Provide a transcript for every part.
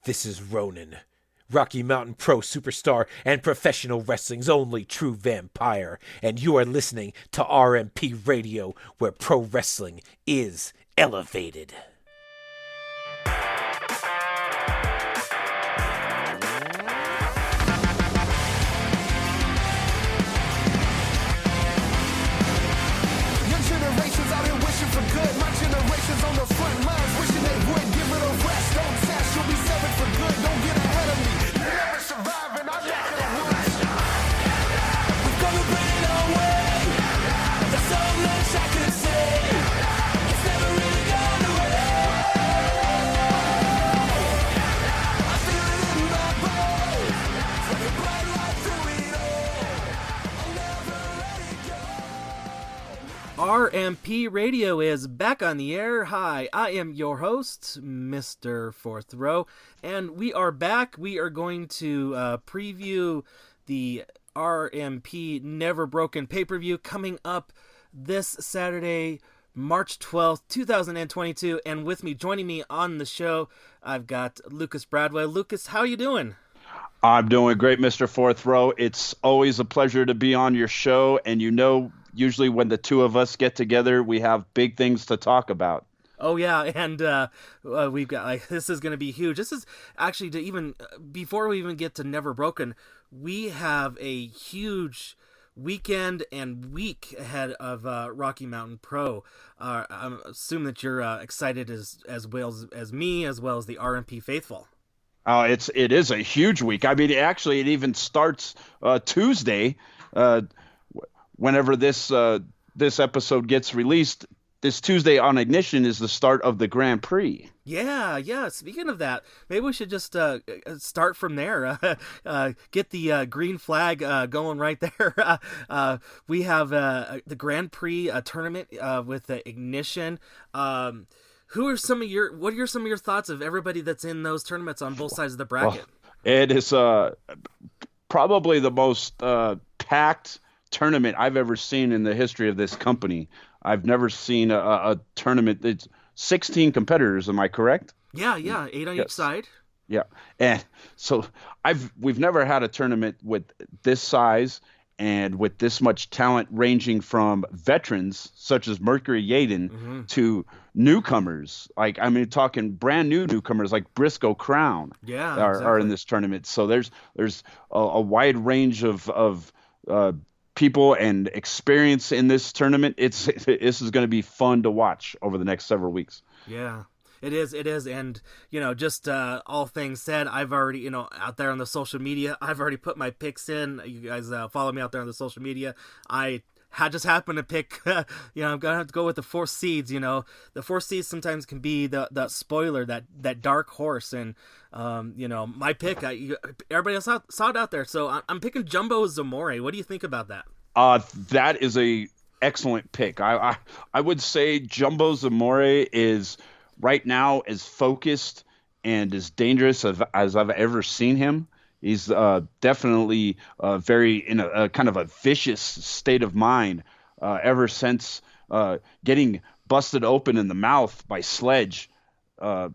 This is Ronan, Rocky Mountain Pro superstar and professional wrestling's only true vampire, and you are listening to RMP Radio, where pro wrestling is elevated. Young generations out here wishing for good. My generation's on the front lines wishing they would give it a rest. Don't test, you'll be severed for good. Don't get ahead of me. You'll never survive, and I'm not gonna win. We've come a pretty long way. There's so much I could say. It's never really gone away. I feel it in my bones. It's like a bright light through it all. I'll never let it go. RMP Radio is back on the air. Hi, I am your host, Mr. Fourth Row, and we are back. We are going to preview the RMP Never Broken pay-per-view coming up this Saturday, March 12th, 2022, and with me, joining me on the show, I've got Lucas Bradwell. Lucas, how you doing? I'm doing great, Mr. Fourth Row. It's always a pleasure to be on your show, and usually when the two of us get together, we have big things to talk about. Oh yeah, and we've got this is going to be huge. This is actually before we even get to Never Broken, we have a huge weekend and week ahead of Rocky Mountain Pro. I assume that you're excited as well as me, as well as the RMP faithful. It is a huge week. I mean, actually, it even starts Tuesday. Whenever this episode gets released, this Tuesday on Ignition is the start of the Grand Prix. Yeah. Speaking of that, maybe we should just start from there. Get the green flag going right there. We have the Grand Prix tournament with Ignition. What are some of your thoughts of everybody that's in those tournaments on both sides of the bracket? Well, it is probably the most packed tournament I've ever seen in the history of this company. I've never seen a tournament that's 16 competitors. Am I correct? Yeah, 8 on each side. Yeah, and so we've never had a tournament with this size and with this much talent, ranging from veterans such as Mercury Yaden to newcomers. Talking brand new newcomers like Briscoe Crown. Yeah, are in this tournament. So there's a wide range of people and experience in this tournament. This is going to be fun to watch over the next several weeks. Yeah, it is. And, just all things said, I've already, out there on the social media, I've already put my picks in. You guys follow me out there on the social media. I just happened to pick, I'm going to have to go with the 4 seeds. The 4 seeds sometimes can be the spoiler, that dark horse. And, my pick, everybody else saw it out there. So I'm picking Jumbo Zamore. What do you think about that? That is a excellent pick. I would say Jumbo Zamore is right now as focused and as dangerous as I've ever seen him. He's definitely very in a kind of a vicious state of mind ever since getting busted open in the mouth by Sledge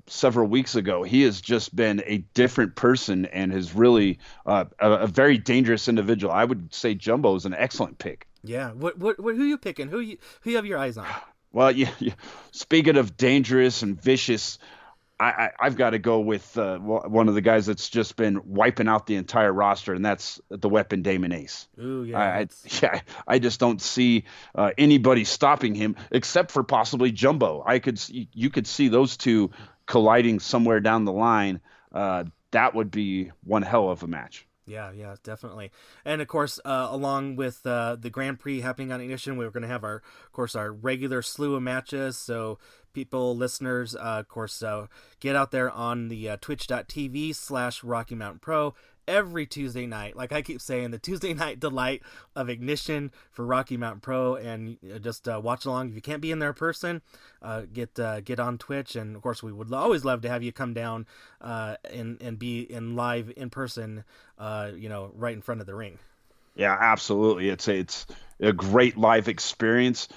several weeks ago. He has just been a different person and is really a very dangerous individual. I would say Jumbo is an excellent pick. Yeah. Who are you picking? Who you have your eyes on? Well, speaking of dangerous and vicious, I've got to go with one of the guys that's just been wiping out the entire roster, and that's the Weapon Damon Ace. Ooh, yeah. I just don't see anybody stopping him except for possibly Jumbo. You could see those two colliding somewhere down the line. That would be one hell of a match. Yeah, definitely. And of course, along with the Grand Prix happening on Ignition, we're going to have our regular slew of matches. So people, listeners, get out there on the twitch.tv/Rocky Mountain Pro every Tuesday night. Like I keep saying, the Tuesday night delight of Ignition for Rocky Mountain Pro, and just watch along. If you can't be in there in person, get on Twitch, and of course we would always love to have you come down and be in live in person, right in front of the ring. Yeah, absolutely. It's a great live experience.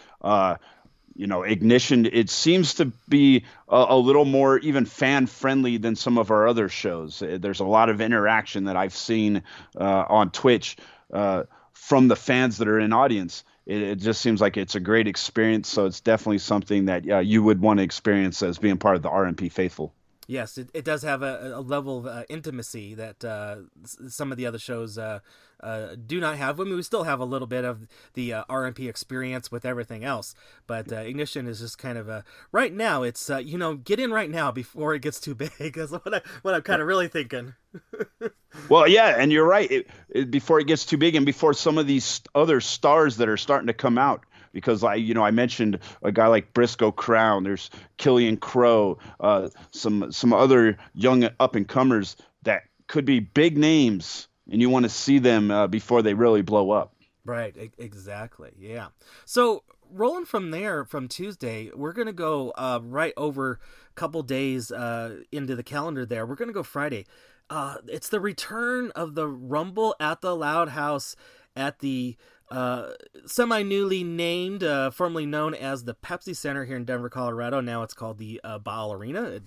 Ignition, it seems to be a little more even fan friendly than some of our other shows. There's a lot of interaction that I've seen on Twitch from the fans that are in audience. It just seems like it's a great experience. So it's definitely something that you would want to experience as being part of the RMP faithful. Yes, it does have a level of intimacy that some of the other shows do not have. I mean, we still have a little bit of the RMP experience with everything else, but Ignition is just kind of right now. It's get in right now before it gets too big. That's what I'm kind of really thinking. Well, yeah, and you're right. Before it gets too big, and before some of these other stars that are starting to come out. Because I mentioned a guy like Briscoe Crown. There's Killian Crow, some other young up and comers that could be big names, and you want to see them before they really blow up. Right, exactly. Yeah. So rolling from there, from Tuesday, we're gonna go right over a couple days into the calendar. There, we're gonna go Friday. It's the return of the Rumble at the Loud House at the semi-newly named, formerly known as the Pepsi Center here in Denver, Colorado. Now it's called the Ball Arena.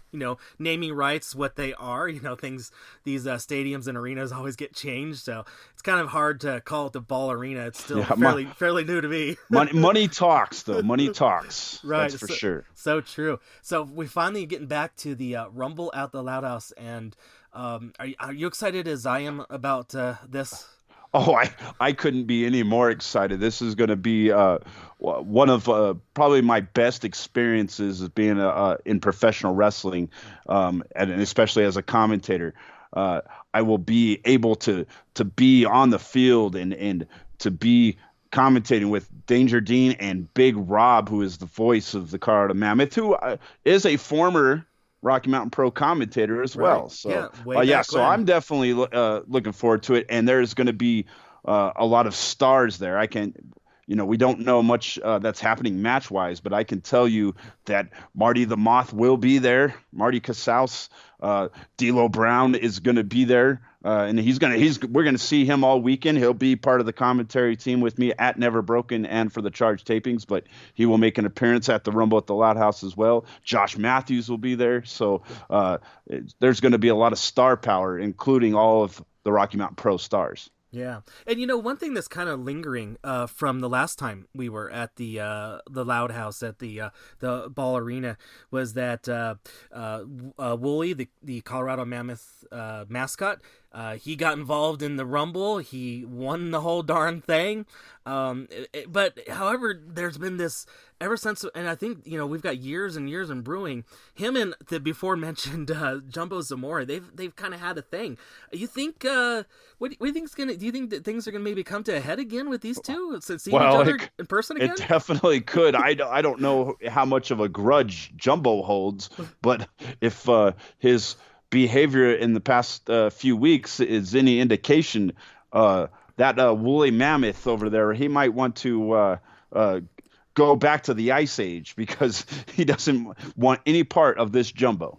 Naming rights, what they are. Things, these stadiums and arenas always get changed, so it's kind of hard to call it the Ball Arena. It's still fairly new to me. money talks, though. Money talks. Right, that's for sure. So true. So we finally getting back to the Rumble at the Loud House, and are you excited as I am about this? Oh, I couldn't be any more excited. This is going to be one of probably my best experiences as being in professional wrestling, and especially as a commentator. I will be able to be on the field and to be commentating with Danger Dean and Big Rob, who is the voice of the Colorado Mammoth, who is a former Rocky Mountain Pro commentator as well. Right. So So I'm definitely looking forward to it. And there's going to be a lot of stars there. We don't know much that's happening match wise, but I can tell you that Marty the Moth will be there. Marty Casals, D'Lo Brown is going to be there. And we're going to see him all weekend. He'll be part of the commentary team with me at Never Broken and for the Charge tapings, but he will make an appearance at the Rumble at the Loud House as well. Josh Matthews will be there. So there's going to be a lot of star power, including all of the Rocky Mountain Pro stars. Yeah. And one thing that's kind of lingering from the last time we were at the Loud House at the Ball Arena was that Wooly, the Colorado Mammoth mascot, he got involved in the Rumble. He won the whole darn thing. But however, there's been this ever since, and I think, we've got years and years in brewing. Him and the before mentioned Jumbo Zamora, they've kind of had a thing. You think, what do you think's gonna? Do you think that things are gonna maybe come to a head again with these two? Seeing each other in person again? It definitely could. I don't know how much of a grudge Jumbo holds, but if his behavior in the past few weeks is any indication, that woolly mammoth over there, he might want to go back to the Ice Age because he doesn't want any part of this Jumbo.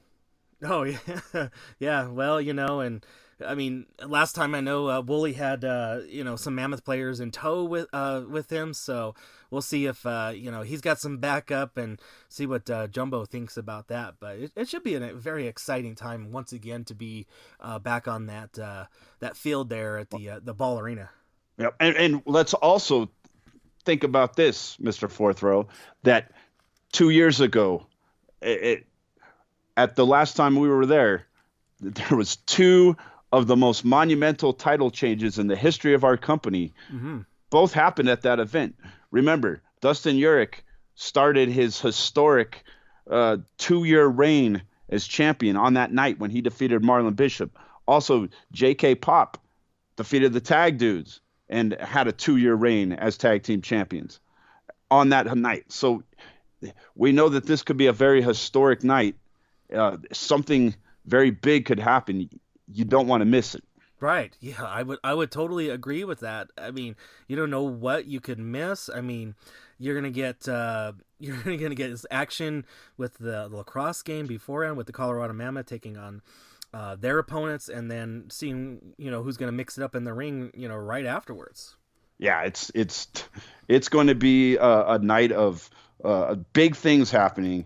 Oh, yeah. Yeah, well, and I mean, last time I know Wooly had, some Mammoth players in tow with him, so we'll see if, he's got some backup and see what Jumbo thinks about that. But it should be a very exciting time once again to be back on that field there at the Ball Arena. Yep, and let's also think about this, Mr. Fourth Row, that 2 years ago, at the last time we were there was two of the most monumental title changes in the history of our company. Mm-hmm. Both happened at that event. Remember, Dustin Urich started his historic 2-year reign as champion on that night when he defeated Marlon Bishop. Also, J.K. Pop defeated the Tag Dudes and had a 2-year reign as tag team champions on that night. So we know that this could be a very historic night. Something very big could happen. You don't want to miss it. Right. Yeah, I would totally agree with that. I mean, you don't know what you could miss. I mean, you're gonna get this action with the lacrosse game beforehand with the Colorado Mammoth taking on their opponents, and then seeing who's gonna mix it up in the ring right afterwards. Yeah, it's going to be a night of big things happening.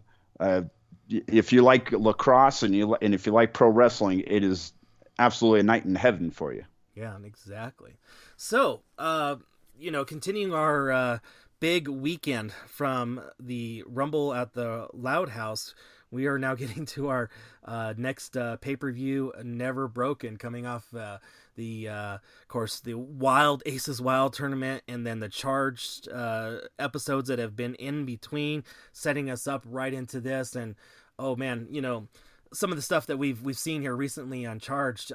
If you like lacrosse and if you like pro wrestling, it is absolutely a night in heaven for you. Yeah, exactly. So, continuing our big weekend from the Rumble at the Loud House, we are now getting to our next pay-per-view, Never Broken, coming off of course, the Wild Aces Wild tournament, and then the Charged episodes that have been in between, setting us up right into this. And oh man, some of the stuff that we've seen here recently on Charged,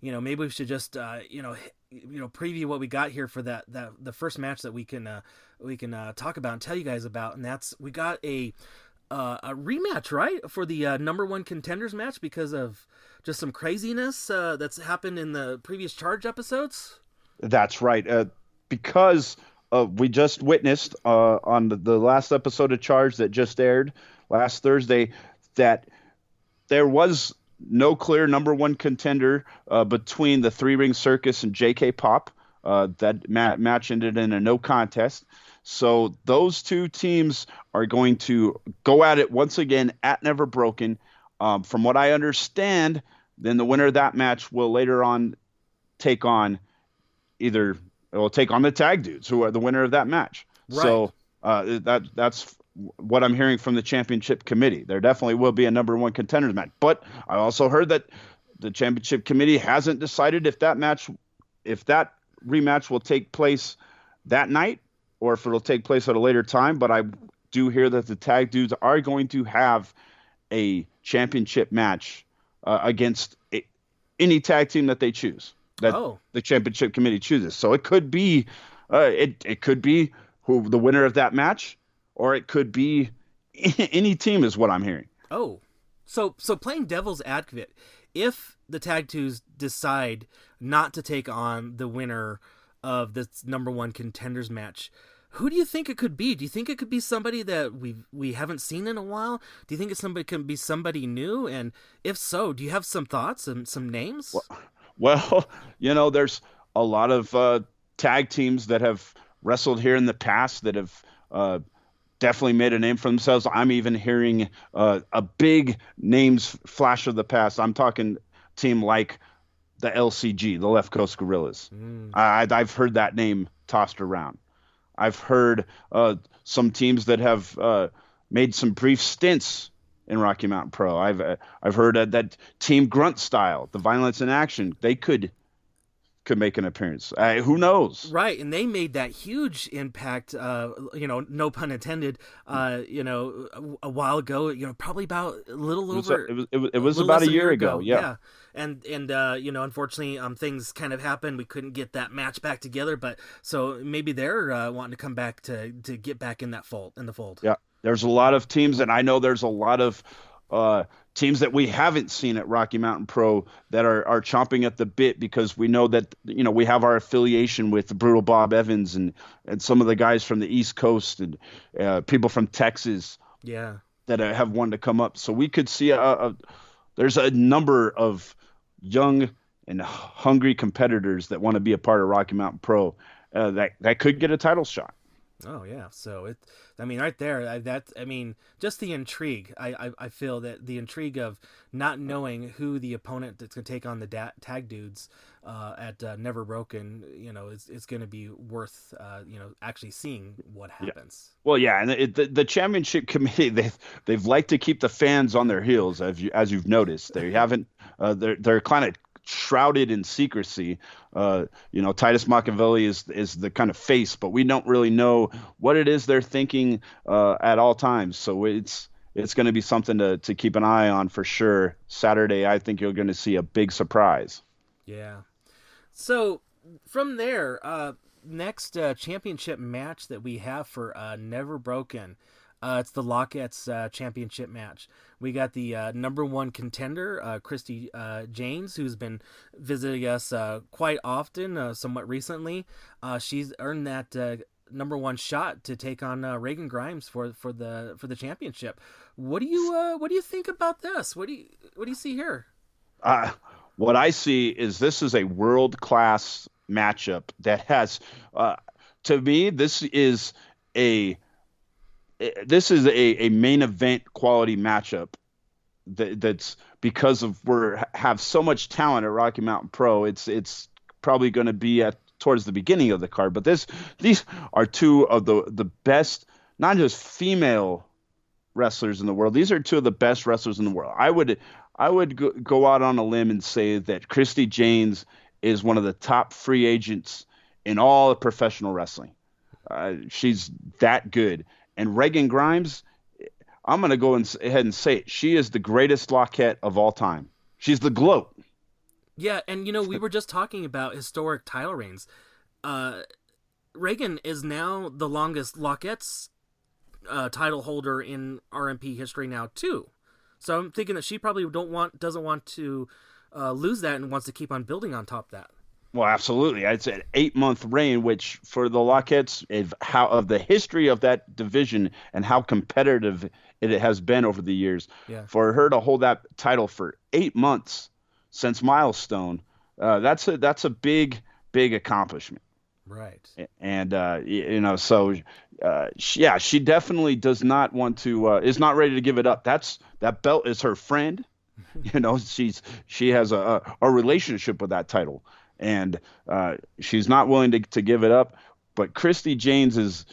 maybe we should just preview what we got here for the first match that we can talk about and tell you guys about, and that's we got a rematch, right, for the number one contenders match because of just some craziness that's happened in the previous Charge episodes. That's right. Because we just witnessed on the last episode of Charge that just aired last Thursday that there was no clear number one contender between the Three Ring Circus and JK Pop. That match ended in a no contest. So those two teams are going to go at it once again at Never Broken. From what I understand, then the winner of that match will later on take on the tag dudes who are the winner of that match. Right. So that's what I'm hearing from the championship committee. There definitely will be a number one contenders match. But I also heard that the championship committee hasn't decided if that rematch will take place that night or if it'll take place at a later time. But I do hear that the tag dudes are going to have a championship match against any tag team that they choose, that the championship committee chooses. So it could be it could be who the winner of that match, or it could be any team is what I'm hearing. Oh, so playing devil's advocate, if the tag twos decide not to take on the winner of this number one contenders match, who do you think it could be? Do you think it could be somebody that we haven't seen in a while? Do you think can be somebody new? And if so, do you have some thoughts and some names? Well, there's a lot of tag teams that have wrestled here in the past that have definitely made a name for themselves. I'm even hearing a big names flash of the past. I'm talking team like the LCG, the Left Coast Gorillas. I've heard that name tossed around. I've heard some teams that have made some brief stints in Rocky Mountain Pro. I've heard that Team Grunt Style, the Violence in Action, they could make an appearance. Who knows? Right, and they made that huge impact, no pun intended, a while ago, probably about a little over... It was about a year ago, yeah. And unfortunately, things kind of happened. We couldn't get that match back together, but so maybe they're wanting to come back to get back in the fold. Yeah, there's a lot of teams, and I know there's a lot of teams that we haven't seen at Rocky Mountain Pro that are chomping at the bit because we know that we have our affiliation with Brutal Bob Evans and some of the guys from the East Coast and people from Texas. Yeah, that have wanted to come up. So we could see there's a number of young and hungry competitors that want to be a part of Rocky Mountain Pro that could get a title shot. Oh yeah, so right there, just the intrigue. I feel that the intrigue of not knowing who the opponent that's going to take on the tag dudes at Never Broken, is going to be worth, actually seeing what happens. Yeah. Well, yeah, and the championship committee they've liked to keep the fans on their heels, as you've noticed. They haven't. They're kind of shrouded in secrecy. Titus Machiavelli is the kind of face, but we don't really know what it is they're thinking at all times. So it's going to be something to keep an eye on for sure. Saturday, I think you're going to see a big surprise. Yeah. So from there, next championship match that we have for Never Broken, it's the Lockettes championship match. We got the number one contender, Christy James, who's been visiting us quite often, somewhat recently. She's earned that number one shot to take on Reagan Grimes for the championship. What do you think about this? What do you see here? What I see is this is a world-class matchup that has, to me, this is a this is a main event quality matchup that's because of have so much talent at Rocky Mountain Pro. It's probably going to be towards the beginning of the card, but these are two of the best, not just female wrestlers in the world. These are two of the best wrestlers in the world. I would go out on a limb and say that Christy Janes is one of the top free agents in all of professional wrestling. She's that good. And Reagan Grimes, I'm going to go ahead and say it. She is the greatest Lockette of all time. She's the GOAT. Yeah, and we were just talking about historic title reigns. Reagan is now the longest Lockette's title holder in RMP history now too. So I'm thinking that she probably doesn't want to lose that and wants to keep on building on top of that. Well, absolutely. It's an 8-month reign, which for the Lockettes, of the history of that division and how competitive it has been over the years, for her to hold that title for 8 months since Milestone, that's a big accomplishment. Right. And she definitely does not want to is not ready to give it up. That belt is her friend. She has a relationship with that title. And she's not willing to give it up. But Christy Janes is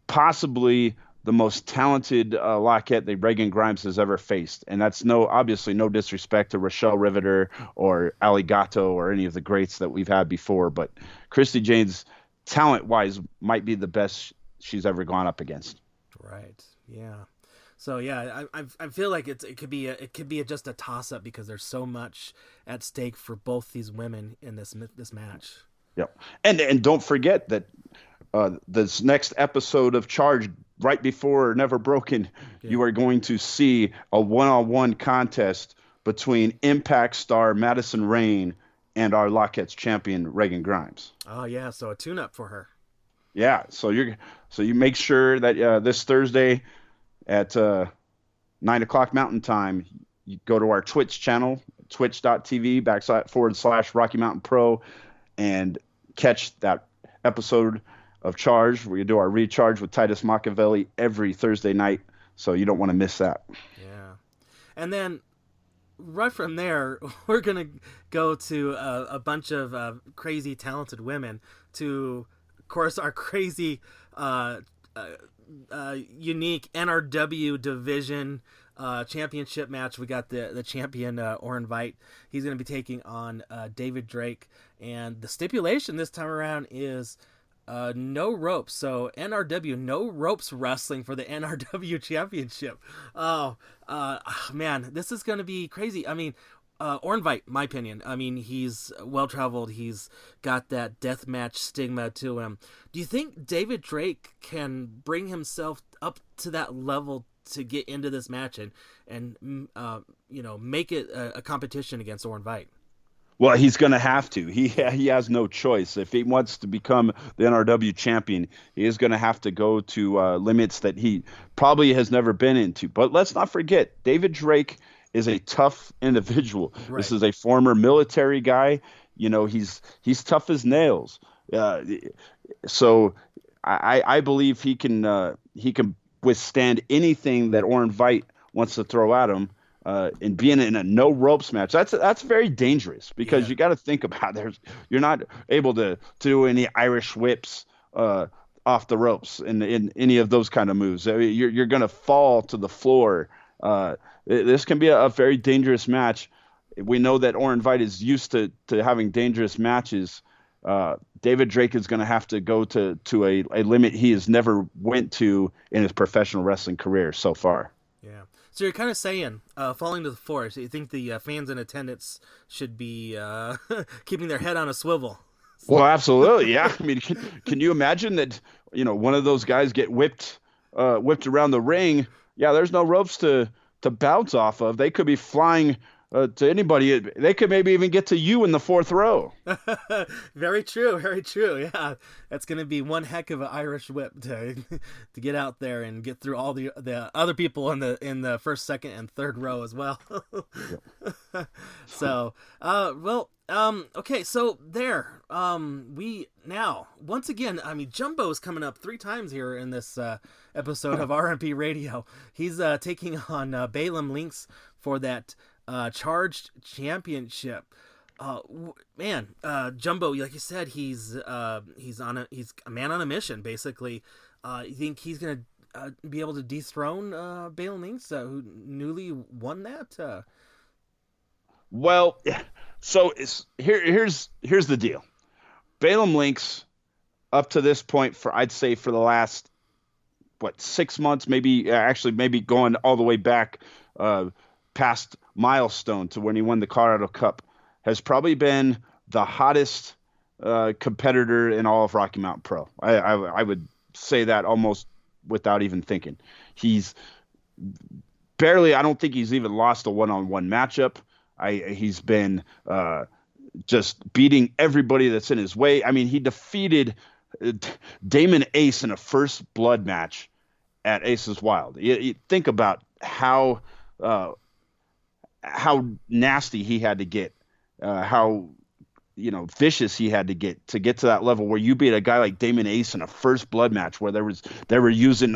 possibly the most talented Lockette that Reagan Grimes has ever faced. And that's obviously no disrespect to Rochelle Riveter or Ali Gatto or any of the greats that we've had before. But Christy Janes, talent-wise, might be the best she's ever gone up against. Right. Yeah. So yeah, I feel like it could be just a toss up because there's so much at stake for both these women in this match. Yep. And don't forget that this next episode of Charge, right before Never Broken, you are going to see a one-on-one contest between Impact star Madison Rayne and our Lockette's champion Reagan Grimes. Oh yeah, so a tune-up for her. Yeah, so you make sure that this Thursday at 9 o'clock Mountain Time, you go to our Twitch channel, twitch.tv/Rocky Mountain Pro, and catch that episode of Charge. We do our recharge with Titus Machiavelli every Thursday night, so you don't want to miss that. Yeah. And then right from there, we're going to go to a bunch of crazy talented women to, of course, our crazy unique NRW division championship match. We got the champion Orin Veidt. He's going to be taking on David Drake, and the stipulation this time around is no ropes. So NRW, no ropes wrestling for the NRW championship. Man, this is going to be crazy. I mean, Orin Veidt, my opinion. I mean, he's well-traveled. He's got that deathmatch stigma to him. Do you think David Drake can bring himself up to that level to get into this match and make it a competition against Orin Veidt? Well, he's going to have to. He has no choice. If he wants to become the NRW champion, he is going to have to go to limits that he probably has never been into. But let's not forget, David Drake is a tough individual. Right. This is a former military guy. He's tough as nails. So I believe he can withstand anything that Orin Veidt wants to throw at him. And being in a no ropes match, that's very dangerous because you got to think about you're not able to do any Irish whips off the ropes in any of those kind of moves. I mean, you're going to fall to the floor. This can be a very dangerous match. We know that Orin Veidt is used to having dangerous matches. David Drake is going to have to go to a limit he has never went to in his professional wrestling career so far. Yeah. So you're kind of saying, falling to the floor, so you think the fans in attendance should be keeping their head on a swivel? Well, absolutely, yeah. I mean, can you imagine that, one of those guys get whipped around the ring? Yeah, there's no ropes to bounce off of. They could be flying to anybody. They could maybe even get to you in the fourth row. Very true, very true. Yeah, that's going to be one heck of an Irish whip to get out there and get through all the other people in the first, second, and third row as well. So, okay, so there, we now once again, I mean, Jumbo's coming up 3 times here in this episode of RMP Radio. He's taking on Balaam Lynx for that charged championship. Man, Jumbo, like you said, he's a man on a mission, basically. You think he's gonna be able to dethrone Balaam Lynx, who newly won that? Well, so here's the deal. Balaam Lynx, up to this point, I'd say for the last 6 months, maybe going all the way back past milestone to when he won the Colorado Cup, has probably been the hottest competitor in all of Rocky Mountain Pro. I would say that almost without even thinking. He's I don't think he's even lost a one-on-one matchup. He's been just beating everybody that's in his way. I mean, he defeated Damon Ace in a first blood match at Aces Wild. You think about how nasty he had to get, how vicious he had to get to that level where you beat a guy like Damon Ace in a first blood match where they were using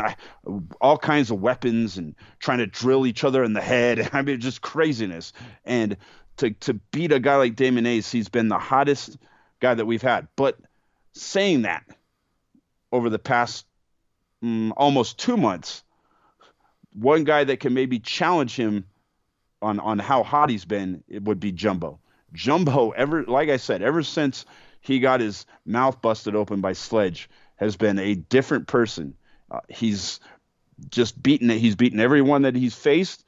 all kinds of weapons and trying to drill each other in the head. I mean, just craziness. And to beat a guy like Damon Ace, he's been the hottest guy that we've had. But saying that, over the past almost 2 months, one guy that can maybe challenge him on how hot he's been, it would be Jumbo. Jumbo, like I said, ever since he got his mouth busted open by Sledge, has been a different person. He's just beaten everyone that he's faced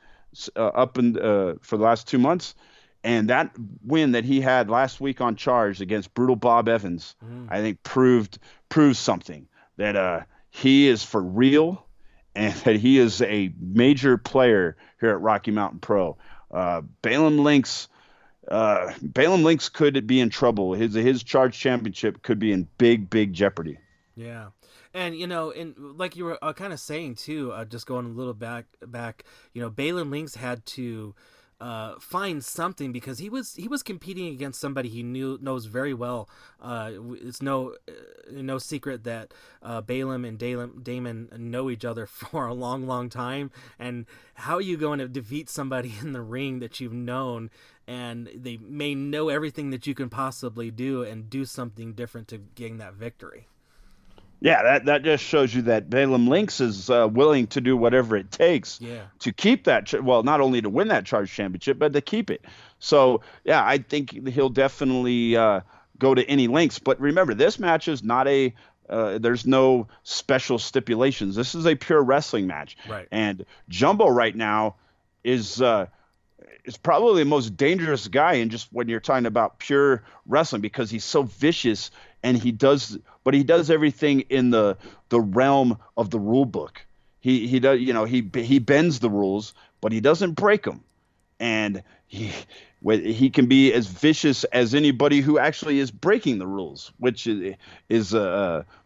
for the last 2 months. And that win that he had last week on Charge against Brutal Bob Evans, I think proves something, that he is for real and that he is a major player here at Rocky Mountain Pro. Balaam Lynx could be in trouble. His Charge championship could be in big jeopardy. Yeah. And, like you were kind of saying too, just going a little back, Balaam Lynx had to find something, because he was competing against somebody he knows very well. It's no secret that Balaam and Damon know each other for a long time. And how are you going to defeat somebody in the ring that you've known, and they may know everything that you can possibly do, and do something different to gain that victory? Yeah, that just shows you that Balaam Lynx is willing to do whatever it takes to keep that. Not only to win that Charge championship, but to keep it. So, yeah, I think he'll definitely go to any lengths. But remember, this match is not there's no special stipulations. This is a pure wrestling match. Right. And Jumbo right now is probably the most dangerous guy in just when you're talking about pure wrestling, because he's so vicious, and he does everything in the realm of the rule book. He does, he bends the rules, but he doesn't break them. And he can be as vicious as anybody who actually is breaking the rules, which is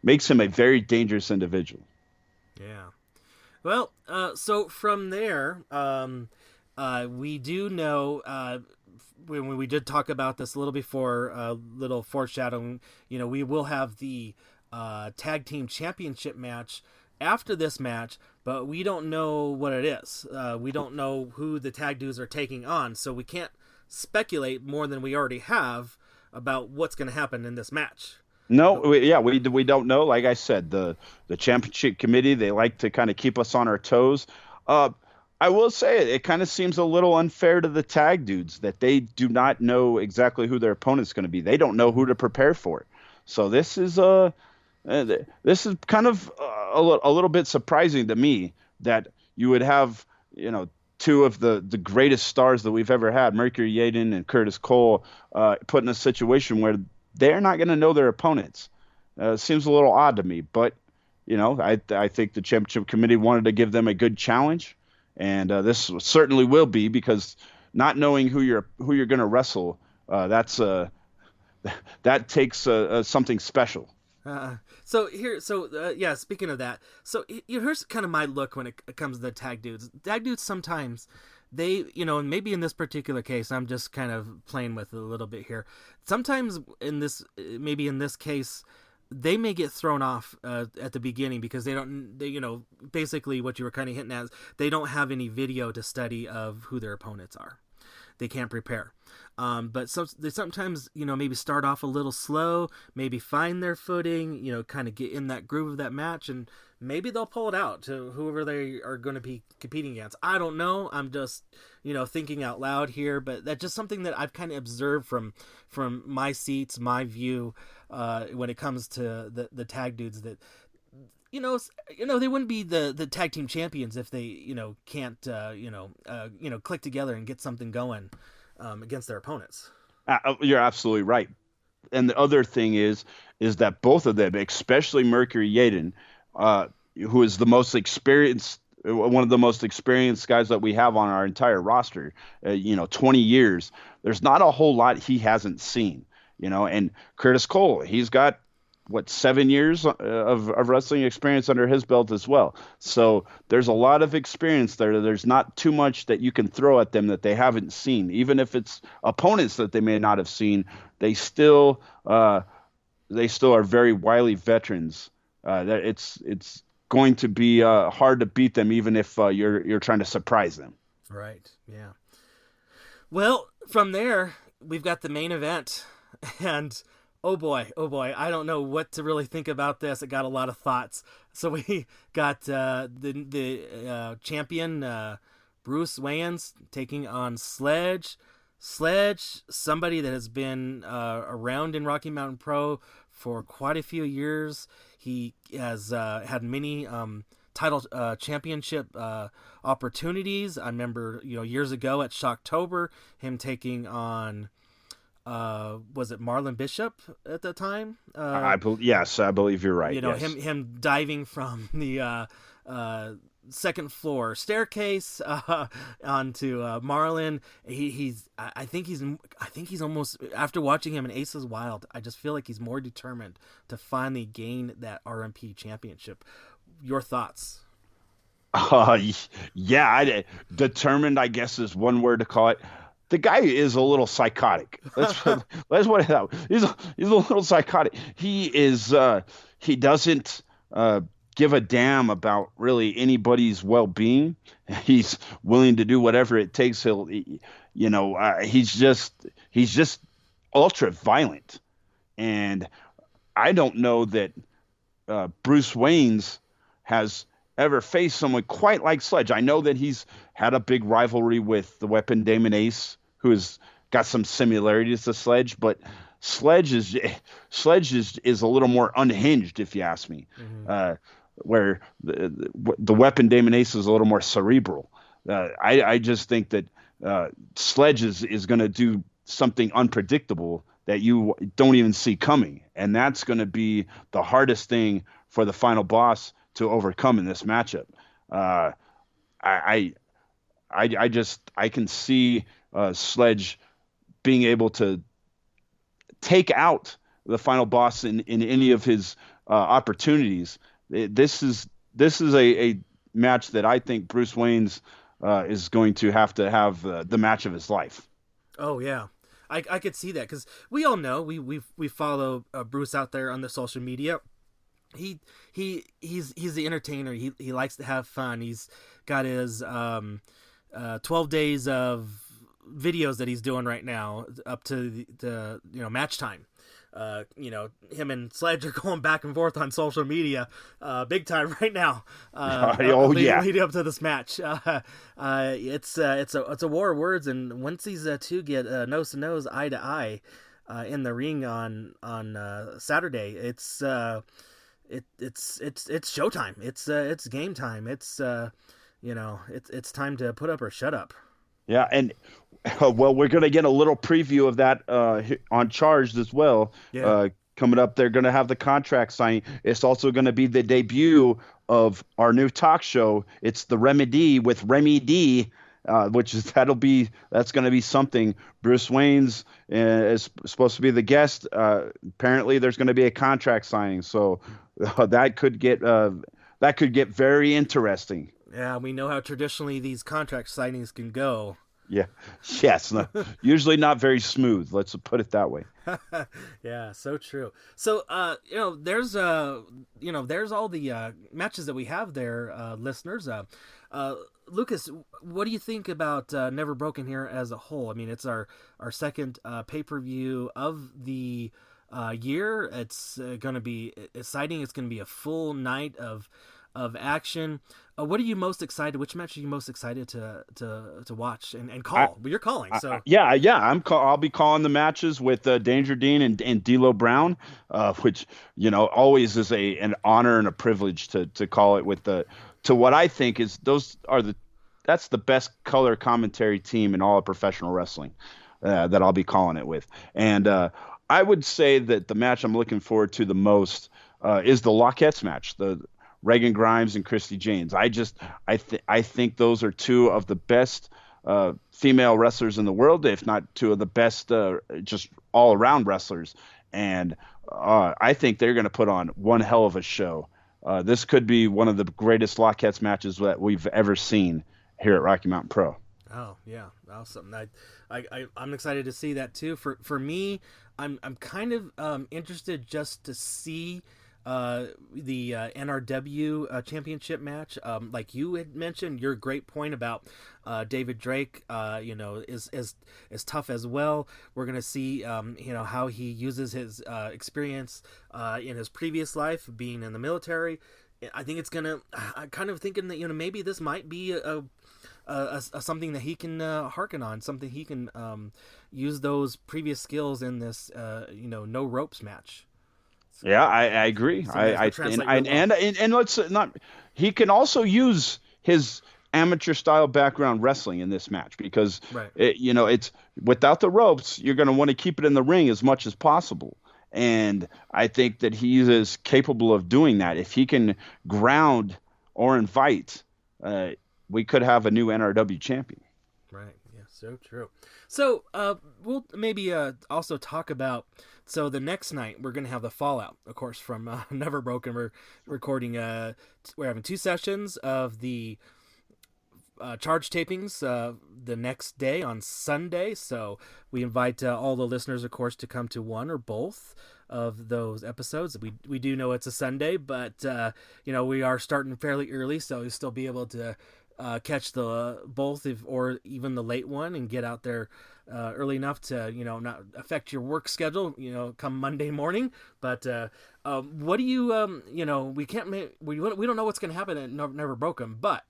makes him a very dangerous individual. Yeah. Well, so from there, we do know, when we did talk about this a little before, little foreshadowing, we will have the tag team championship match after this match, but we don't know what it is. We don't know who the tag dudes are taking on, so we can't speculate more than we already have about what's going to happen in this match. No, we don't know. Like I said, the championship committee, they like to kind of keep us on our toes. I will say it kind of seems a little unfair to the tag dudes that they do not know exactly who their opponent's going to be. They don't know who to prepare for. So this is kind of a little bit surprising to me that you would have, two of the greatest stars that we've ever had, Mercury Yaden and Curtis Cole, put in a situation where they're not going to know their opponents. It seems a little odd to me, but I think the championship committee wanted to give them a good challenge. And this certainly will be, because not knowing who you're going to wrestle, that takes something special. Speaking of that, here's kind of my look when it comes to the tag dudes. Tag dudes sometimes they, and maybe in this particular case, I'm just kind of playing with it a little bit here. Sometimes in this case, they may get thrown off at the beginning because they basically what you were kind of hinting at is they don't have any video to study of who their opponents are. They can't prepare. But they sometimes, maybe start off a little slow, maybe find their footing, kind of get in that groove of that match, and maybe they'll pull it out to whoever they are going to be competing against. I don't know. I'm just, thinking out loud here, but that's just something that I've kind of observed from my seats, my view, when it comes to the tag dudes that, they wouldn't be the tag team champions if they, can't, click together and get something going against their opponents. You're absolutely right. And the other thing is that both of them, especially Mercury Yaden, who is the most experienced, one of the most experienced guys that we have on our entire roster, 20 years, there's not a whole lot he hasn't seen, and Curtis Cole, he's got 7 years of wrestling experience under his belt as well. So there's a lot of experience there. There's not too much that you can throw at them that they haven't seen. Even if it's opponents that they may not have seen, they still are very wily veterans. That it's going to be hard to beat them, even if you're trying to surprise them. Right. Yeah. Well, from there we've got the main event, and Oh boy, I don't know what to really think about this. It got a lot of thoughts. So we got the champion, Bruce Wayans, taking on Sledge. Sledge, somebody that has been around in Rocky Mountain Pro for quite a few years. He has had many title championship opportunities. I remember, years ago at Shocktober, him taking on... was it Marlon Bishop at the time? Yes, I believe you're right. Yes. Him diving from the second floor staircase onto Marlon. I think he's almost, after watching him in Aces Wild, I just feel like he's more determined to finally gain that RMP championship. Your thoughts? Determined, I guess, is one word to call it. The guy is a little psychotic. Let's put it out. He's a little psychotic. He doesn't give a damn about really anybody's well-being. He's willing to do whatever it takes. He's just ultra violent. And I don't know that Bruce Wayans has ever faced someone quite like Sledge. I know that he's had a big rivalry with the Weapon Damon Ace, who has got some similarities to Sledge, but Sledge is a little more unhinged, if you ask me. Mm-hmm. Where the Weapon Damon Ace is a little more cerebral. I just think that Sledge is going to do something unpredictable that you don't even see coming, and that's going to be the hardest thing for the final boss to overcome in this matchup. I can see Sledge being able to take out the final boss in any of his opportunities. This is a match that I think Bruce Wayans is going to have the match of his life. Oh yeah, I could see that, because we all know we follow Bruce out there on the social media. He's the entertainer. He likes to have fun. He's got his 12 days of videos that he's doing right now up to the match time. Him and Sledge are going back and forth on social media big time right now. Leading up to this match. It's a war of words, and once these two get nose to nose, eye to eye in the ring on Saturday, it's showtime. It's game time. It's time to put up or shut up. Yeah, and we're going to get a little preview of that on Charged as well. Yeah. Coming up, they're going to have the contract signing. It's also going to be the debut of our new talk show. It's the Remedy with Remy D, That's going to be something. Bruce Wayne's is supposed to be the guest. Apparently, there's going to be a contract signing, so that could get very interesting. Yeah, we know how traditionally these contract signings can go. Yeah. Yes. No, usually not very smooth. Let's put it that way. Yeah, so true. So, there's all the matches that we have there, listeners. Lucas, what do you think about Never Broken here as a whole? I mean, it's our second pay-per-view of the year. It's going to be exciting. It's going to be a full night of action. What are you most excited? Which match are you most excited to watch and call? You're calling, so I'll be calling the matches with Danger Dean and D'Lo Brown, which always is an honor and a privilege to call it with to what I think is that's the best color commentary team in all of professional wrestling that I'll be calling it with. And I would say that the match I'm looking forward to the most is the Lockettes match, the Reagan Grimes and Christy Janes. I think those are two of the best female wrestlers in the world, if not two of the best just all around wrestlers. And I think they're going to put on one hell of a show. This could be one of the greatest Lockettes matches that we've ever seen here at Rocky Mountain Pro. Oh yeah, awesome! I'm excited to see that too. For me, I'm kind of interested just to see the NRW championship match. Like you had mentioned, your great point about David Drake, is tough as well. We're gonna see, how he uses his experience in his previous life, being in the military. I think it's gonna. I'm kind of thinking that maybe this might be a something that he can harken on, something he can use those previous skills in this no ropes match. Yeah, I agree. And let's not. He can also use his amateur style background wrestling in this match because it's without the ropes. You're going to want to keep it in the ring as much as possible, and I think that he is capable of doing that. If he can ground or invite, we could have a new NRW champion. Right. Yeah. So true. So we'll maybe also talk about. So the next night we're going to have the fallout, of course, from Never Broken. We're recording. We're having 2 sessions of the charge tapings the next day on Sunday. So we invite all the listeners, of course, to come to one or both of those episodes. We do know it's a Sunday, but we are starting fairly early, so you'll still be able to catch the both or even the late one and get out there early enough to not affect your work schedule come Monday morning. But what do you we don't know what's going to happen at Never Broken, but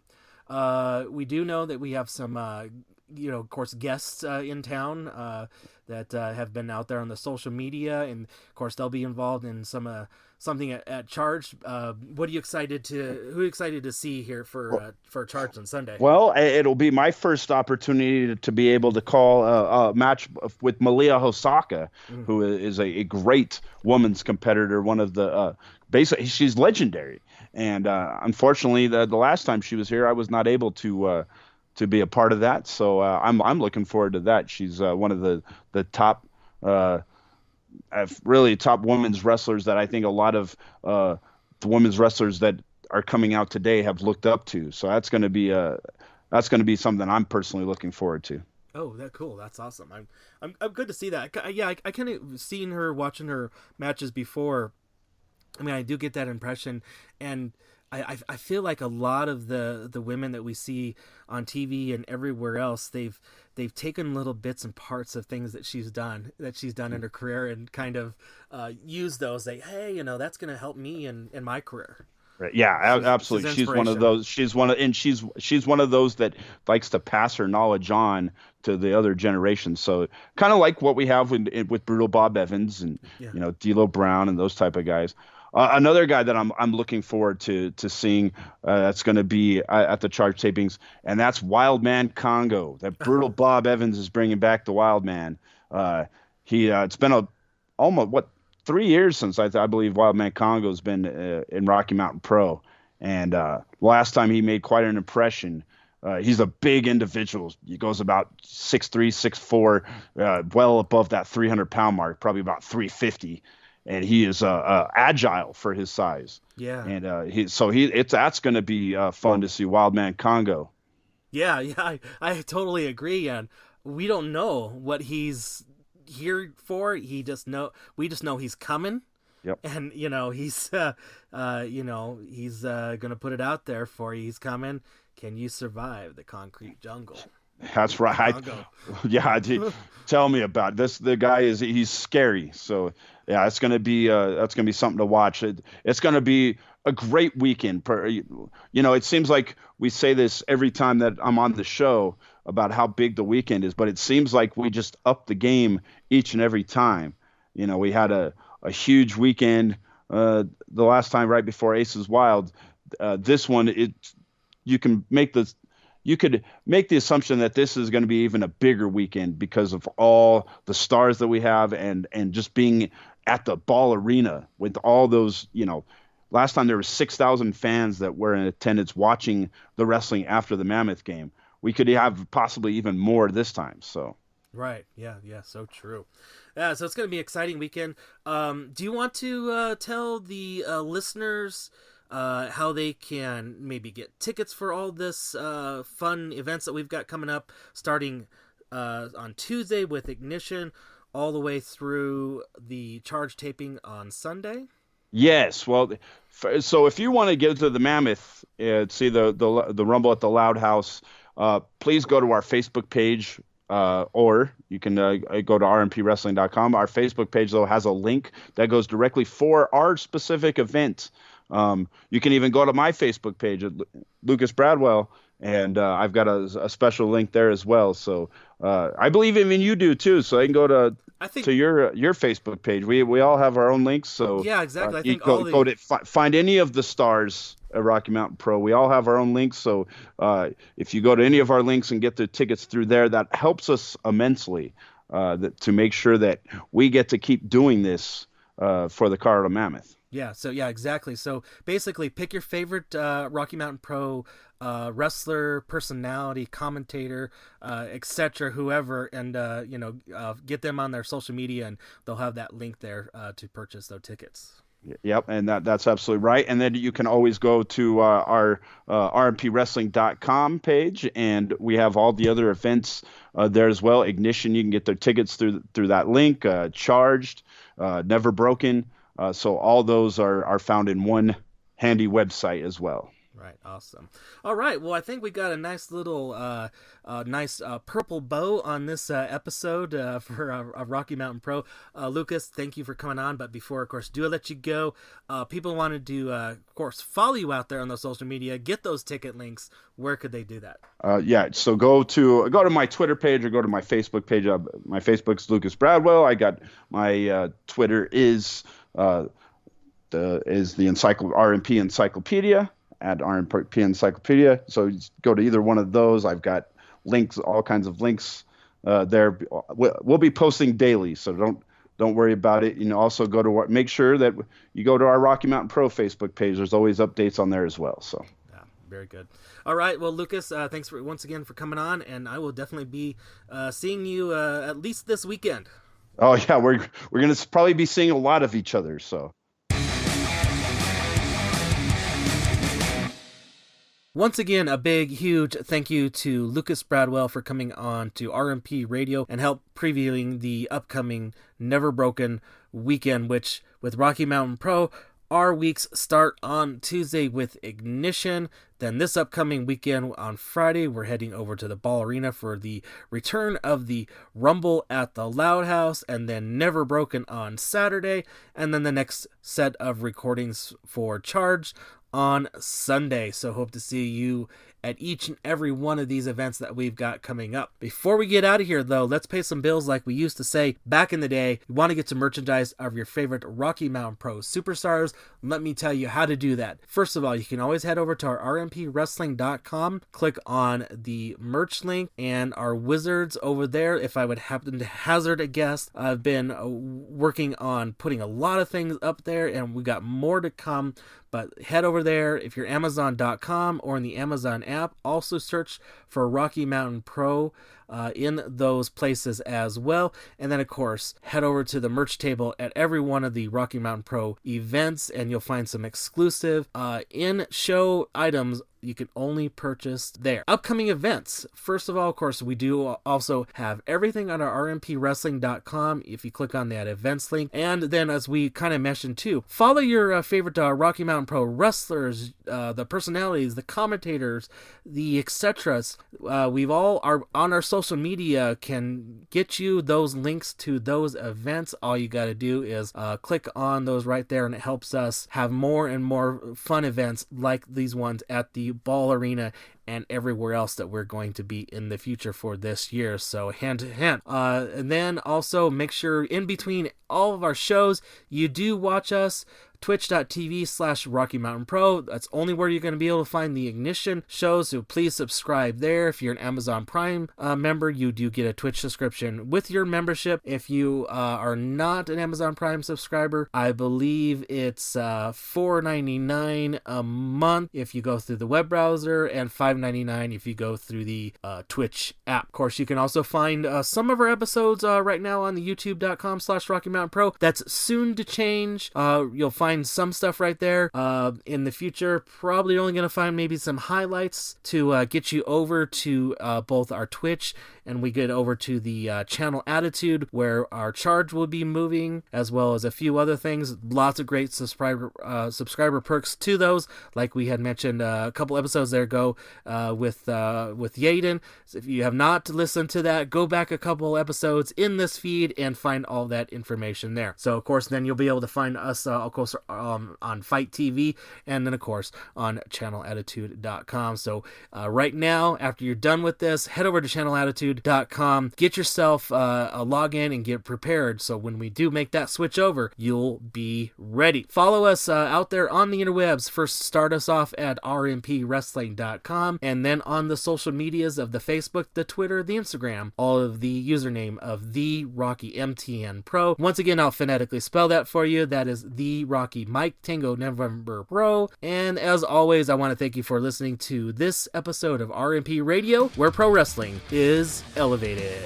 we do know that we have some of course guests in town that have been out there on the social media, and of course they'll be involved in something at Charge. Who are you excited to see here for Charge on Sunday? Well, it'll be my first opportunity to be able to call a match with Malia Hosaka, who is a great women's competitor. One of the basically she's legendary, and unfortunately the last time she was here I was not able to be a part of that. So I'm looking forward to that. She's one of the top really top women's wrestlers that I think a lot of the women's wrestlers that are coming out today have looked up to. So that's going to be something I'm personally looking forward to. Oh, that's cool. That's awesome. I'm good to see that. I kind of seen her watching her matches before. I mean, I do get that impression, and I feel like a lot of the women that we see on TV and everywhere else, they've taken little bits and parts of things that she's done in her career and kind of used those. Like, hey, that's going to help me in my career. Right. Yeah, absolutely. She's one of those. She's one of those that likes to pass her knowledge on to the other generations. So kind of like what we have with Brutal Bob Evans and D'Lo Brown and those type of guys. Another guy that I'm looking forward to seeing that's going to be at the Charge tapings, and that's Wildman Congo. That Brutal Bob Evans is bringing back the Wildman. It's been almost 3 years since I believe Wildman Congo has been in Rocky Mountain Pro, and last time he made quite an impression He's a big individual. He goes about 6'3", 6'4", well above that 300-pound mark, probably about 350. And he is agile for his size. Yeah. And that's going to be fun to see Wildman Congo. Yeah, I totally agree. And we don't know what he's here for. We just know he's coming. Yep. And he's he's gonna put it out there for you. He's coming. Can you survive the concrete jungle? That's right. Yeah, tell me about it. This. The guy he's scary. So yeah, it's gonna be something to watch. It's gonna be a great weekend. It seems like we say this every time that I'm on the show about how big the weekend is, but it seems like we just up the game each and every time. We had a huge weekend the last time right before Aces Wild. This one, you could make the assumption that this is going to be even a bigger weekend because of all the stars that we have and just being at the Ball Arena with all those, last time there were 6,000 fans that were in attendance watching the wrestling after the Mammoth game. We could have possibly even more this time. So. Right. Yeah. So true. Yeah. So it's going to be an exciting weekend. Do you want to tell the listeners how they can maybe get tickets for all this fun events that we've got coming up, starting on Tuesday with Ignition, all the way through the Charge taping on Sunday? Yes. Well, so if you want to get to the Mammoth, see the Rumble at the Loud House, please go to our Facebook page. Or you can go to rmpwrestling.com. Our Facebook page, though, has a link that goes directly for our specific event. You can even go to my Facebook page, Lucas Bradwell, and I've got a special link there as well. So I believe even you do, too. So I can go to your Facebook page. We all have our own links. So yeah, exactly. I think go to find any of the stars at Rocky Mountain Pro. We all have our own links. So if you go to any of our links and get the tickets through there, that helps us immensely to make sure that we get to keep doing this for the Colorado Mammoth. Yeah, so yeah, exactly. So basically pick your favorite Rocky Mountain Pro wrestler, personality, commentator, etc., whoever, and get them on their social media, and they'll have that link there to purchase those tickets. Yep, and that's absolutely right. And then you can always go to our rmpwrestling.com page, and we have all the other events there as well. Ignition, you can get their tickets through that link. Charged, Never Broken. So all those are found in one handy website as well. Right. Awesome. All right. Well, I think we got a nice little, purple bow on this episode for Rocky Mountain Pro. Lucas, thank you for coming on. But before, of course, do I let you go? People wanted to, of course, follow you out there on the social media, get those ticket links. Where could they do that? So go to my Twitter page or go to my Facebook page. My Facebook's Lucas Bradwell. I got my Twitter is the RMP Encyclopedia. At RMP Encyclopedia. So go to either one of those. I've got links, all kinds of links there. We'll be posting daily, so don't worry about it. Also make sure that you go to our Rocky Mountain Pro Facebook page. There's always updates on there as well. So yeah, very good. All right, well, Lucas, thanks once again for coming on, and I will definitely be seeing you at least this weekend. Oh yeah, we're gonna probably be seeing a lot of each other. So. Once again, a big, huge thank you to Lucas Bradwell for coming on to RMP Radio and help previewing the upcoming Never Broken weekend, which with Rocky Mountain Pro, our weeks start on Tuesday with Ignition. Then this upcoming weekend on Friday, we're heading over to the Ball Arena for the return of the Rumble at the Loud House, and then Never Broken on Saturday, and then the next set of recordings for Charge on Sunday. So hope to see you at each and every one of these events that we've got coming up. Before we get out of here, though, let's pay some bills like we used to say back in the day. You want to get some merchandise of your favorite Rocky Mountain Pro superstars? Let me tell you how to do that. First of all, you can always head over to our rmpwrestling.com, click on the merch link, and our wizards over there, if I would happen to hazard a guess, I've been working on putting a lot of things up there, and we got more to come. But head over there if you're Amazon.com or in the Amazon app. Also search for Rocky Mountain Pro in those places as well. And then, of course, head over to the merch table at every one of the Rocky Mountain Pro events, and you'll find some exclusive in-show items you can only purchase there. Upcoming events. First of all, of course, we do also have everything on our rmpwrestling.com if you click on that events link. And then, as we kind of mentioned too, follow your favorite Rocky Mountain Pro wrestlers, the personalities, the commentators, the etceteras. We've all are on our social media, can get you those links to those events. All you got to do is click on those right there, and it helps us have more and more fun events like these ones at the Ball Arena and everywhere else that we're going to be in the future for this year. So hand to hand. And then also make sure in between all of our shows, you do watch us twitch.tv/Rocky Mountain Pro. That's only where you're going to be able to find the Ignition shows, so please subscribe there. If you're an Amazon Prime member, you do get a Twitch subscription with your membership. If you are not an Amazon Prime subscriber, I believe it's $4.99 a month if you go through the web browser, and $5.99 if you go through the Twitch app. Of course, you can also find some of our episodes right now on the youtube.com/Rocky Mountain Pro. That's soon to change. You'll find some stuff right there. In the future, probably only going to find maybe some highlights to get you over to both our Twitch, and we get over to the channel Attitude, where our charge will be moving, as well as a few other things. Lots of great subscriber perks to those, like we had mentioned a couple episodes there ago with Yaden. So if you have not listened to that, go back a couple episodes in this feed and find all that information there. So of course, then you'll be able to find us of course on Fight TV, and then of course on channelattitude.com. So right now, after you're done with this, head over to channelattitude.com, get yourself a login and get prepared, so when we do make that switch over, you'll be ready. Follow us out there on the interwebs. First, start us off at rmpwrestling.com, and then on the social medias of the Facebook, the Twitter, the Instagram, all of the username of the Rocky MTN Pro. Once again, I'll phonetically spell that for you. That is the Rocky Mike Tango November Pro. And as always, I want to thank you for listening to this episode of RMP Radio, where pro wrestling is elevated.